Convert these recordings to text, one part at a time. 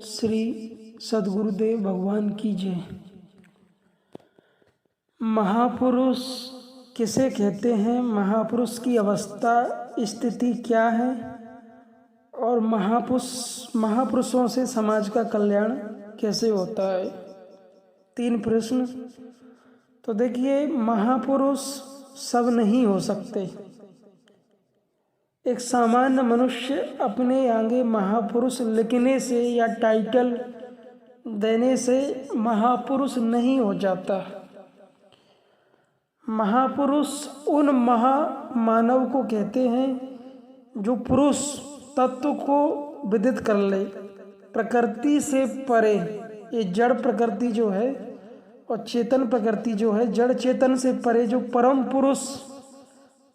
श्री सद्गुरुदेव भगवान की जय। महापुरुष किसे कहते हैं, महापुरुष की अवस्था स्थिति क्या है और महापुरुषों से समाज का कल्याण कैसे होता है। 3 प्रश्न। तो देखिए, महापुरुष सब नहीं हो सकते। एक सामान्य मनुष्य अपने आगे महापुरुष लिखने से या टाइटल देने से महापुरुष नहीं हो जाता। महापुरुष उन महामानव को कहते हैं जो पुरुष तत्व को विदित कर ले, प्रकृति से परे। ये जड़ प्रकृति जो है और चेतन प्रकृति जो है, जड़ चेतन से परे जो परम पुरुष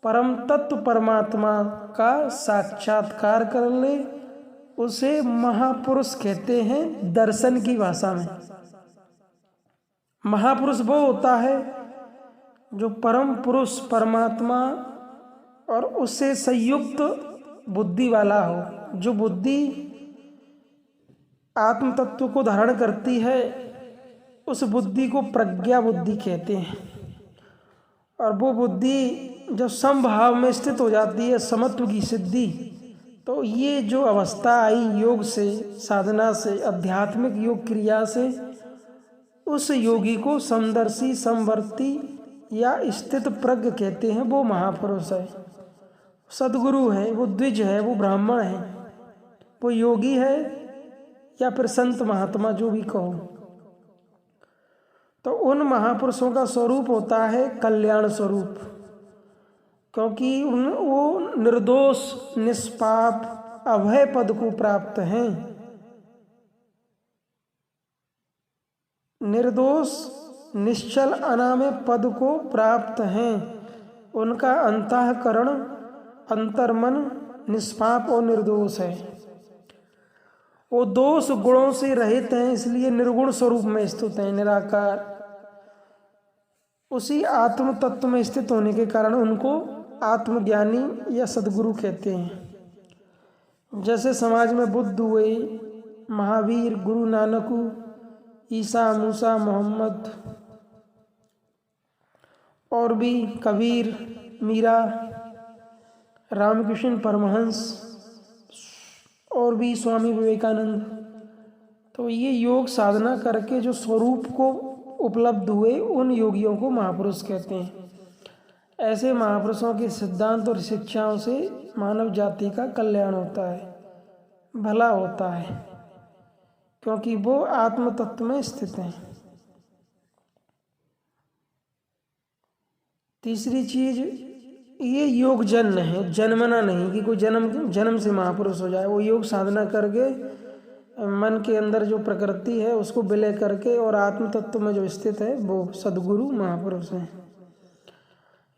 परम तत्व परमात्मा का साक्षात्कार कर ले, उसे महापुरुष कहते हैं। दर्शन की भाषा में महापुरुष वो होता है जो परम पुरुष परमात्मा और उससे संयुक्त बुद्धि वाला हो। जो बुद्धि आत्म तत्व को धारण करती है, उस बुद्धि को प्रज्ञा बुद्धि कहते हैं। और वो बुद्धि जब समभाव में स्थित हो जाती है, समत्व की सिद्धि, तो ये जो अवस्था आई योग से, साधना से, आध्यात्मिक योग क्रिया से, उस योगी को समदर्शी, समवर्ती या स्थित प्रज्ञ कहते हैं। वो महापुरुष है, सद्गुरु है, वो द्विज है, वो ब्राह्मण है, वो योगी है या फिर संत महात्मा, जो भी कहो। तो उन महापुरुषों का स्वरूप होता है कल्याण स्वरूप, क्योंकि वो निर्दोष निष्पाप अभय पद को प्राप्त हैं। निर्दोष निश्चल अनामय पद को प्राप्त हैं। उनका अंतःकरण अंतर्मन निष्पाप और निर्दोष है। वो दोष गुणों से रहित हैं, इसलिए निर्गुण स्वरूप में स्थित हैं, निराकार। उसी आत्म तत्व में स्थित होने के कारण उनको आत्मज्ञानी या सद्गुरु कहते हैं। जैसे समाज में बुद्ध हुए, महावीर, गुरु नानक, ईसा, मूसा, मोहम्मद, और भी कबीर, मीरा, रामकृष्ण परमहंस, और भी स्वामी विवेकानंद। तो ये योग साधना करके जो स्वरूप को उपलब्ध हुए, उन योगियों को महापुरुष कहते हैं। ऐसे महापुरुषों के सिद्धांत और शिक्षाओं से मानव जाति का कल्याण होता है, भला होता है, क्योंकि वो आत्म तत्व में स्थित हैं। तीसरी चीज, ये योग जन्म है, जन्मना नहीं कि कोई जन्म से महापुरुष हो जाए। वो योग साधना करके मन के अंदर जो प्रकृति है उसको विलय करके और आत्म तत्व में जो स्थित है, वो सद्गुरु महापुरुष हैं।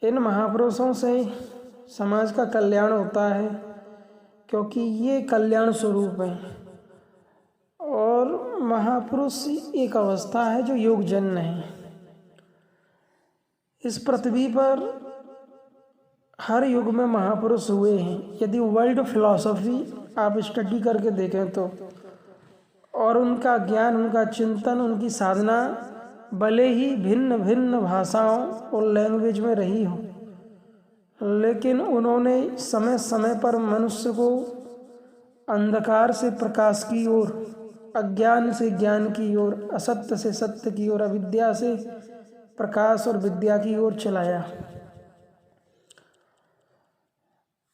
इन महापुरुषों से समाज का कल्याण होता है, क्योंकि ये कल्याण स्वरूप है। और महापुरुष एक अवस्था है जो योग जन्म है। इस पृथ्वी पर हर युग में महापुरुष हुए हैं। यदि वर्ल्ड फिलॉसफी आप स्टडी करके देखें तो, और उनका ज्ञान, उनका चिंतन, उनकी साधना भले ही भिन्न भिन्न भाषाओं और लैंग्वेज में रही हो, लेकिन उन्होंने समय समय पर मनुष्य को अंधकार से प्रकाश की ओर, अज्ञान से ज्ञान की ओर, असत्य से सत्य की ओर, अविद्या से प्रकाश और विद्या की ओर चलाया।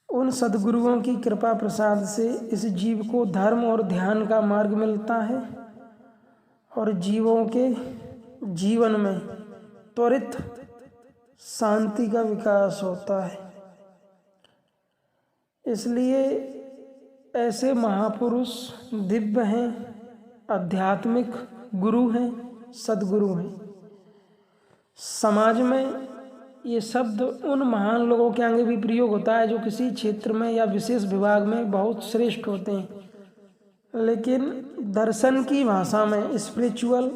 उन सद्गुरुओं की कृपा प्रसाद से इस जीव को धर्म और ध्यान का मार्ग मिलता है और जीवों के जीवन में त्वरित शांति का विकास होता है। इसलिए ऐसे महापुरुष दिव्य हैं, आध्यात्मिक गुरु हैं, सद्गुरु हैं। समाज में ये शब्द उन महान लोगों के आगे भी प्रयोग होता है जो किसी क्षेत्र में या विशेष विभाग में बहुत श्रेष्ठ होते हैं, लेकिन दर्शन की भाषा में, स्पिरिचुअल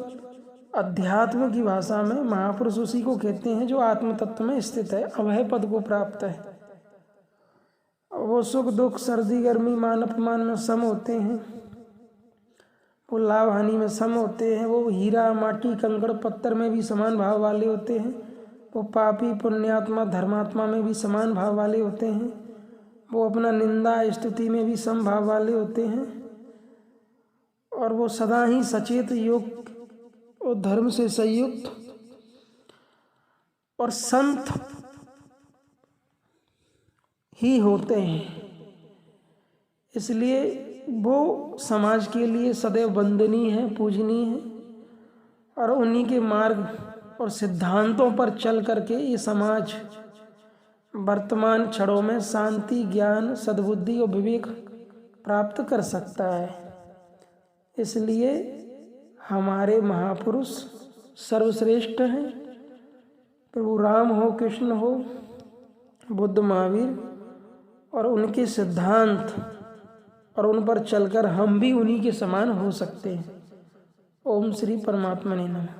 अध्यात्म की भाषा में महापुरुष उसी को कहते हैं जो आत्म तत्व में स्थित है, अभय पद को प्राप्त है। वो सुख दुख, सर्दी गर्मी, मान अपमान में सम होते हैं। वो लाभ हानि में सम होते हैं, वो हीरा माटी कंकड़ पत्थर में भी समान भाव वाले होते हैं, वो पापी पुण्यात्मा धर्मात्मा में भी समान भाव वाले होते हैं, वो अपना निंदा स्तुति में भी सम भाव वाले होते हैं, और वो सदा ही सचेत योग और धर्म से संयुक्त और संत ही होते हैं। इसलिए वो समाज के लिए सदैव वंदनीय है, पूजनीय है, और उन्हीं के मार्ग और सिद्धांतों पर चल करके ये समाज वर्तमान क्षणों में शांति, ज्ञान, सद्बुद्धि और विवेक प्राप्त कर सकता है। इसलिए हमारे महापुरुष सर्वश्रेष्ठ हैं। प्रभु राम हो, कृष्ण हो, बुद्ध, महावीर, और उनके सिद्धांत और उन पर चलकर हम भी उन्हीं के समान हो सकते हैं। ओम श्री परमात्मा ने नमः।